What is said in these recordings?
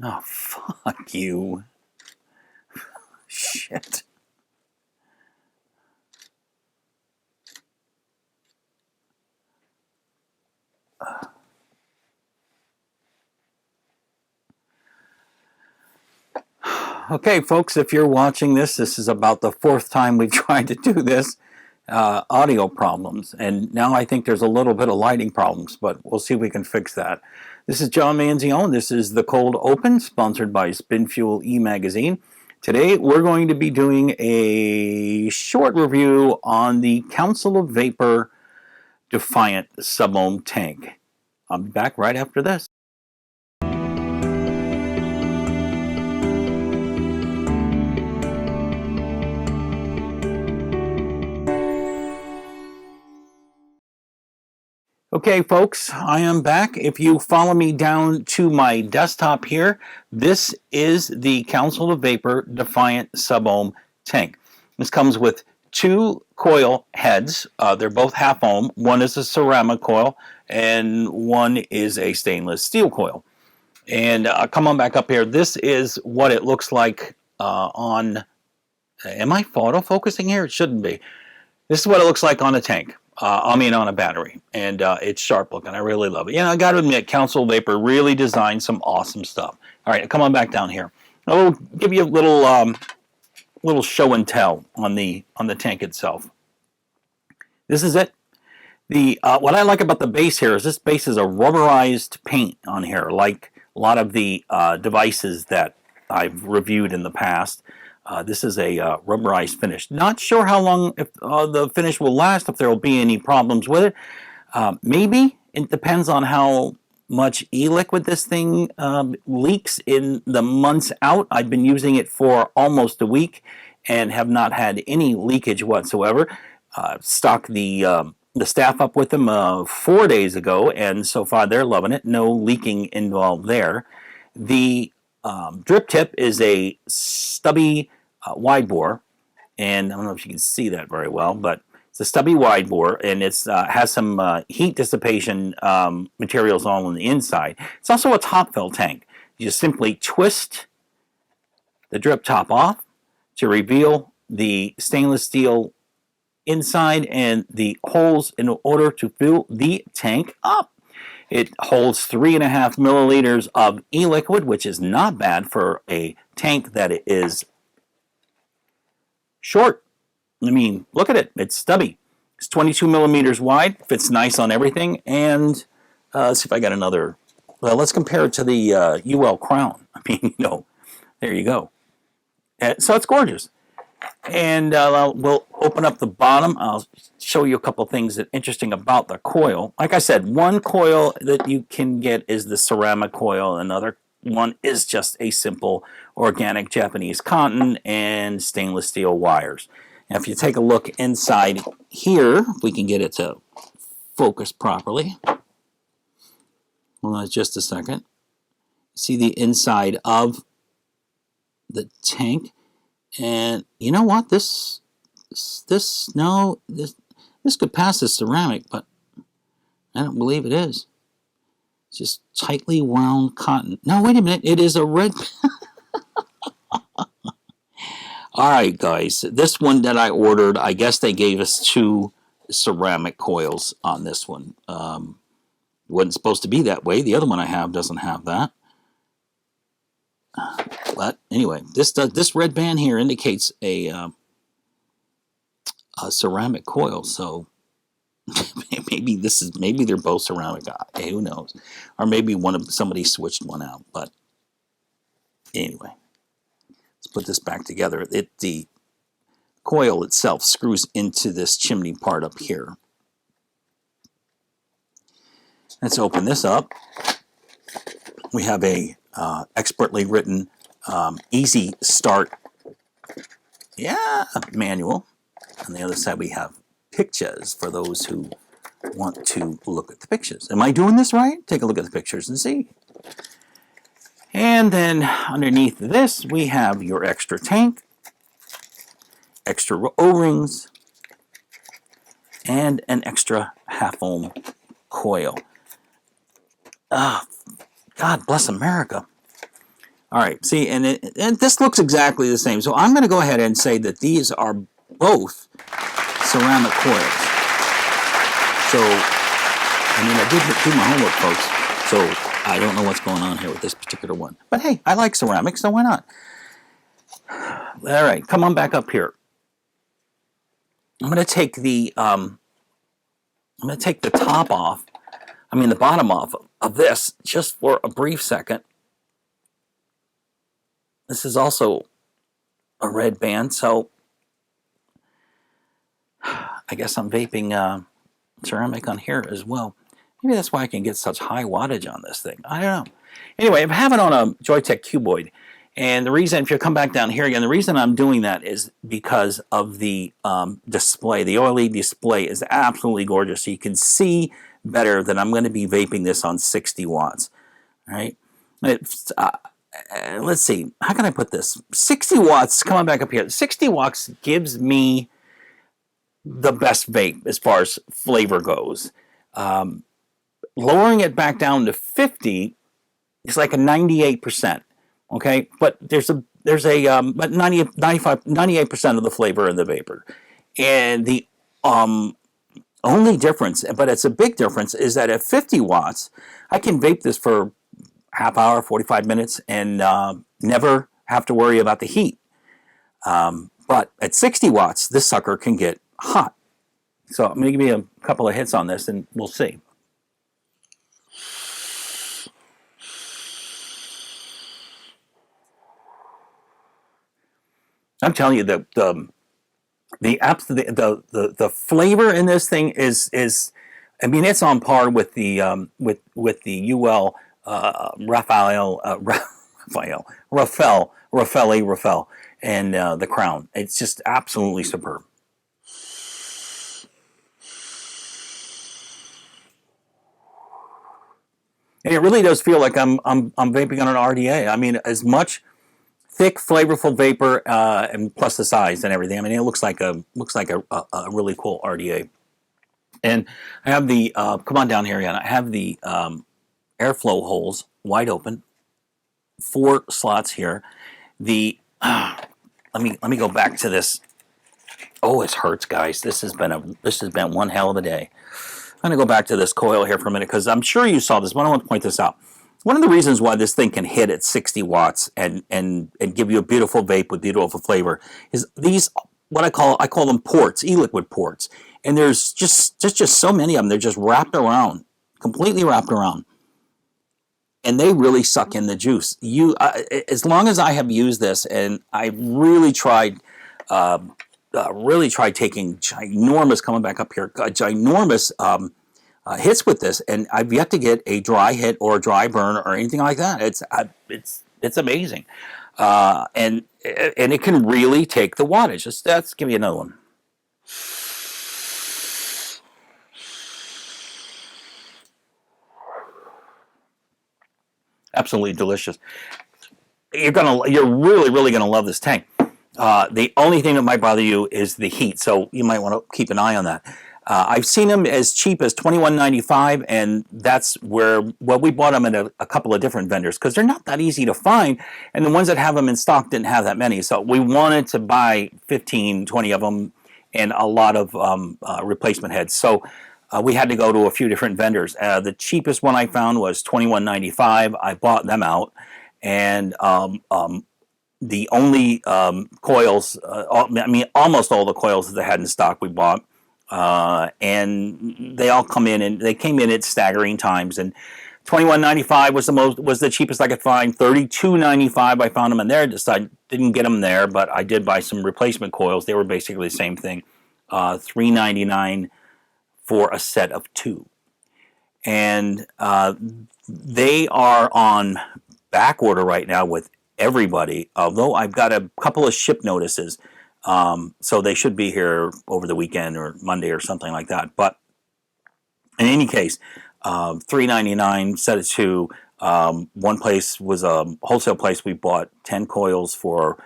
Oh, fuck you. Shit. Okay, folks, if you're watching this, this is about the 4th time we've tried to do this. Audio problems, and now I think there's a little bit of lighting problems, but we'll see if we can fix that. This is John Manzione. This is The Cold Open, sponsored by Spinfuel e-magazine. Today we're going to be doing a short review on the Council of Vapor Defiant Sub-Ohm Tank. I'll be back right after this. Okay, folks, I am back. If you follow me down to my desktop here, this is the Council of Vapor Defiant Sub-Ohm Tank. This comes with 2 coil heads. They're both half ohm. One is a ceramic coil, and one is a stainless steel coil. And come on back up here. This is what it looks like on... Am I photo focusing here? It shouldn't be. This is what it looks like on a tank. On a battery, and it's sharp looking. I really love it. You know, I got to admit, Council Vapor really designed some awesome stuff. All right, come on back down here. I'll give you a little show and tell on the tank itself. This is it. What I like about the base here is this base is a rubberized paint on here, like a lot of the devices that I've reviewed in the past. This is a rubberized finish. Not sure how long if the finish will last, if there will be any problems with it. Maybe. It depends on how much e-liquid this thing leaks in the months out. I've been using it for almost a week and have not had any leakage whatsoever. Stocked the staff up with them 4 days ago, and so far they're loving it. No leaking involved there. The drip tip is a stubby wide bore, and I don't know if you can see that very well, but it's a stubby wide bore, and it has some heat dissipation materials all on the inside. It's also a top fill tank. You just simply twist the drip top off to reveal the stainless steel inside and the holes in order to fill the tank up. It holds 3.5 milliliters of e-liquid, which is not bad for a tank that is short. I mean, look at it. It's stubby. It's 22 millimeters wide. Fits nice on everything. And let's see if I got another. Well, let's compare it to the UL Crown. I mean, you know, there you go. So it's gorgeous. And we'll open up the bottom. I'll show you a couple things that interesting about the coil. Like I said, one coil that you can get is the ceramic coil. Another one is just a simple organic Japanese cotton and stainless steel wires. Now, if you take a look inside here, if we can get it to focus properly. Hold on just a second. See the inside of the tank. And you know what? This could pass as ceramic, but I don't believe it is. It's just tightly wound cotton. No, wait a minute. It is a red. All right, guys. This one that I ordered, I guess they gave us 2 ceramic coils on this one. It wasn't supposed to be that way. The other one I have doesn't have that. But anyway, this red band here indicates a ceramic coil. So maybe they're both ceramic. Who knows? Or maybe somebody switched one out. But anyway, let's put this back together. The coil itself screws into this chimney part up here. Let's open this up. We have a expertly written easy start manual. On the other side we have pictures for those who want to look at the pictures. Am I doing this right? Take a look at the pictures and see. And then underneath this we have your extra tank, extra O-rings, and an extra half ohm coil. Ah, God bless America. All right, see, and this looks exactly the same. So I'm going to go ahead and say that these are both ceramic coils. So, I mean, I did do my homework, folks. So I don't know what's going on here with this particular one. But hey, I like ceramics, so why not? All right, come on back up here. I'm going to take the top off. I mean, the bottom off of this just for a brief second. This is also a red band, so I guess I'm vaping ceramic on here as well. Maybe that's why I can get such high wattage on this thing. I don't know. Anyway, I have it on a Joytech cuboid. And the reason, if you come back down here again, the reason I'm doing that is because of the display. The OLED display is absolutely gorgeous. So you can see better that I'm going to be vaping this on 60 watts. All right. It's, let's see. How can I put this? 60 watts, come on back up here. 60 watts gives me the best vape as far as flavor goes. Lowering it back down to 50 is like a 98%. Okay, but there's a but 98% of the flavor in the vapor, and the only difference, but it's a big difference, is that at 50 watts, I can vape this for half hour, 45 minutes, and never have to worry about the heat. But at 60 watts, this sucker can get hot. So I'm going to give you a couple of hits on this, and we'll see. I'm telling you, the flavor in this thing is I mean, it's on par with the UL Raphael and the Crown. It's just absolutely superb. And it really does feel like I'm vaping on an RDA. I mean, as much thick, flavorful vapor, and plus the size and everything. I mean, it looks like a really cool RDA. And I have the come on down here again. I have the airflow holes wide open, 4 slots here. The let me go back to this. Oh, it hurts, guys. This has been one hell of a day. I'm going to go back to this coil here for a minute because I'm sure you saw this, but I want to point this out. One of the reasons why this thing can hit at 60 watts and give you a beautiful vape with beautiful flavor is these, what I call them ports, eliquid ports. And there's just so many of them. They're just wrapped around, completely wrapped around. And they really suck in the juice. As long as I have used this, and I really tried taking ginormous, coming back up here, ginormous hits with this, and I've yet to get a dry hit or a dry burn or anything like that. It's amazing, and it can really take the wattage. Let's give you another one. Absolutely delicious. You're really gonna love this tank. The only thing that might bother you is the heat, so you might want to keep an eye on that. I've seen them as cheap as $21.95, and that's where, well, we bought them at a couple of different vendors because they're not that easy to find, and the ones that have them in stock didn't have that many. So we wanted to buy 15, 20 of them and a lot of replacement heads. So we had to go to a few different vendors. The cheapest one I found was $21.95. I bought them out, and the only coils, I mean, almost all the coils that they had in stock we bought. And they all come in, and they came in at staggering times. And $21.95 was the cheapest I could find. $32.95 I found them in there. I didn't get them there, but I did buy some replacement coils. They were basically the same thing. $3.99 for a set of 2, and they are on back order right now with everybody. Although I've got a couple of ship notices. So they should be here over the weekend or Monday or something like that. But in any case, $3.99 set of 2. One place was a wholesale place. We bought 10 coils for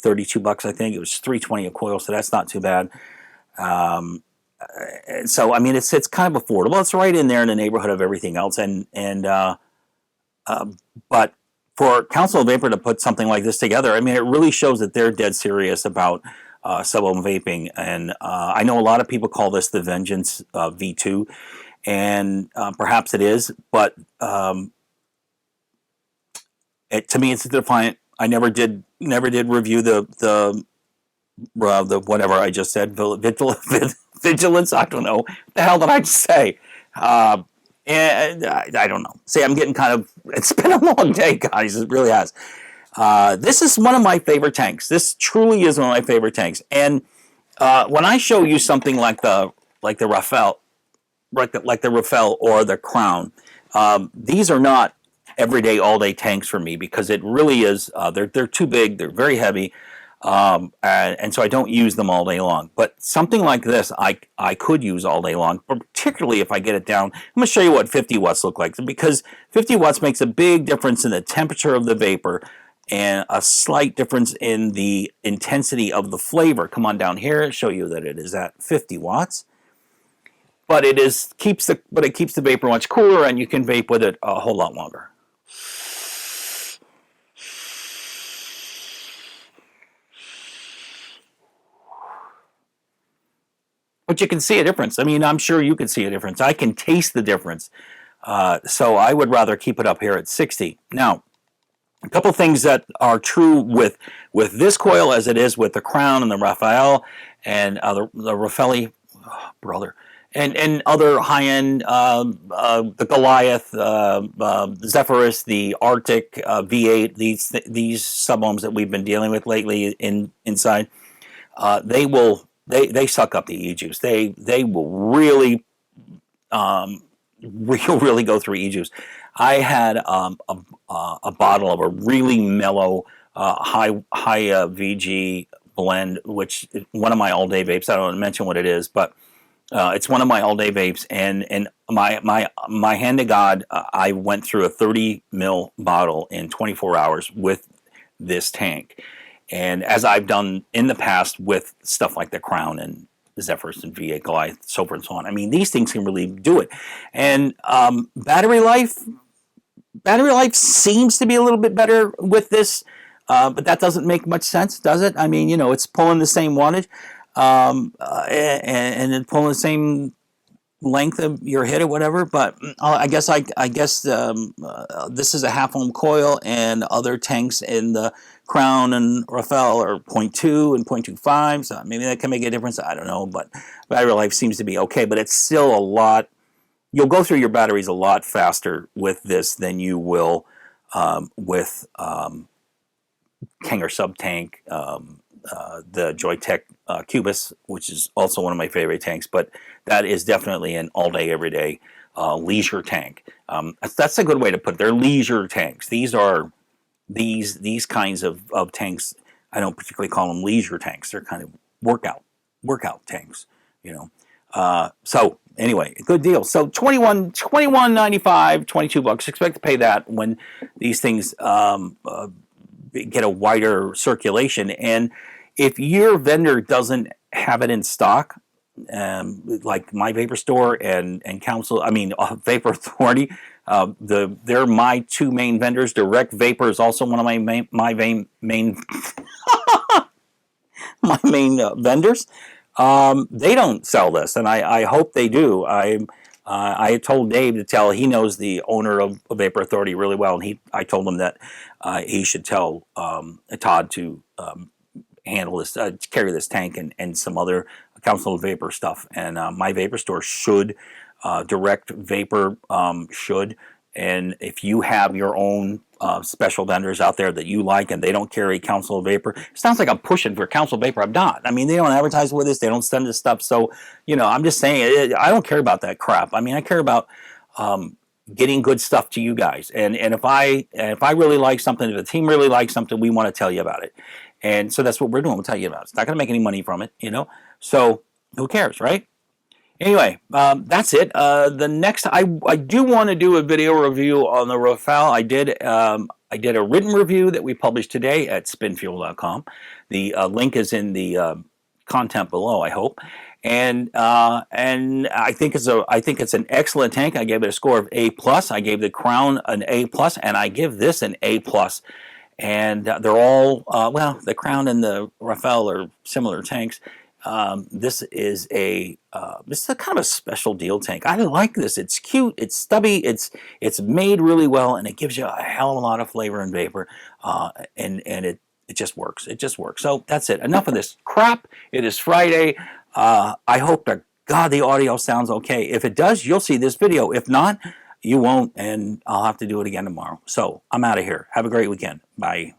$32, I think. It was $3.20 a coil, so that's not too bad. so I mean, it's kind of affordable. It's right in there in the neighborhood of everything else, but for Council of Vapor to put something like this together, I mean, it really shows that they're dead serious about sub-ohm vaping. And I know a lot of people call this the Vengeance V2, and perhaps it is, but to me, it's a Defiant. I never did review the whatever I just said, vigilance. I don't know what the hell did I say. And I don't know. See, I'm getting kind of. It's been a long day, guys. It really has. This is one of my favorite tanks. This truly is one of my favorite tanks. And when I show you something like the Rafael, like the Rafael or the Crown, these are not everyday, all-day tanks for me because it really is. They're too big. They're very heavy. And so I don't use them all day long. But something like this, I could use all day long, particularly if I get it down. I'm going to show you what 50 watts look like, because 50 watts makes a big difference in the temperature of the vapor and a slight difference in the intensity of the flavor. Come on down here and show you that it is at 50 watts. But it keeps the vapor much cooler, and you can vape with it a whole lot longer. But you can see a difference. I mean, I'm sure you can see a difference. I can taste the difference. So I would rather keep it up here at 60. Now, a couple things that are true with this coil as it is with the Crown and the Rafael and the Raffaele, brother, and other high-end, the Goliath, Zephyrus, the Arctic, V8, these sub-ohms that we've been dealing with lately inside, they suck up the e-juice. They will really really go through e-juice. I had a bottle of a really mellow high VG blend, which is one of my all day vapes. I don't want to mention what it is, but it's one of my all day vapes. And my hand to God, I went through a 30 ml bottle in 24 hours with this tank. And as I've done in the past with stuff like the Crown and Zephyrus and V8 Goliath, so forth and so on. I mean, these things can really do it. And battery life seems to be a little bit better with this, but that doesn't make much sense, does it? I mean, you know, it's pulling the same wattage and then pulling the same length of your hit or whatever. But I guess this is a half ohm coil, and other tanks in the Crown and Rafael are 0.2 and 0.25, so maybe that can make a difference. I don't know, but battery life seems to be okay, but it's still a lot. You'll go through your batteries a lot faster with this than you will with Kanger Sub Tank, the Joytech Cubus, which is also one of my favorite tanks, but that is definitely an all-day, everyday leisure tank. That's a good way to put it. They're leisure tanks. These are these kinds of tanks. I don't particularly call them leisure tanks. They're kind of workout tanks, you know. So anyway, good deal. So $21.95, $22. Expect to pay that when these things get a wider circulation. And if your vendor doesn't have it in stock, like my Vapor Store and Council, I mean Vapor Authority, they're my two main vendors. Direct Vapor is also one of my main my main vendors. They don't sell this, and I hope they do. I told Dave to tell. He knows the owner of Vapor Authority really well, and I told him that he should tell Todd to handle this, carry this tank and some other Council of Vapor stuff. And my Vapor Store should, Direct Vapor should. And if you have your own special vendors out there that you like and they don't carry Council of Vapor, it sounds like I'm pushing for Council of Vapor. I'm not. I mean, they don't advertise with us. They don't send us stuff. So, you know, I'm just saying, I don't care about that crap. I mean, I care about getting good stuff to you guys. And if I really like something, if the team really likes something, we want to tell you about it. And so that's what we're doing. We'll tell you about it. It's not going to make any money from it, you know. So who cares, right? Anyway, that's it. The next, I do want to do a video review on the Rafael. I did a written review that we published today at spinfuel.com. The link is in the content below, I hope. and I think it's an excellent tank. I gave it a score of A plus. I gave the Crown an A plus, and I give this an A plus. And they're all well, the Crown and the Raphael are similar tanks. This is a kind of a special deal tank. I like this. It's cute. It's stubby. It's made really well, and it gives you a hell of a lot of flavor and vapor. And it just works. It just works. So that's it. Enough of this crap. It is Friday. I hope to God the audio sounds okay. If it does, you'll see this video. If not, you won't, and I'll have to do it again tomorrow. So I'm out of here. Have a great weekend. Bye.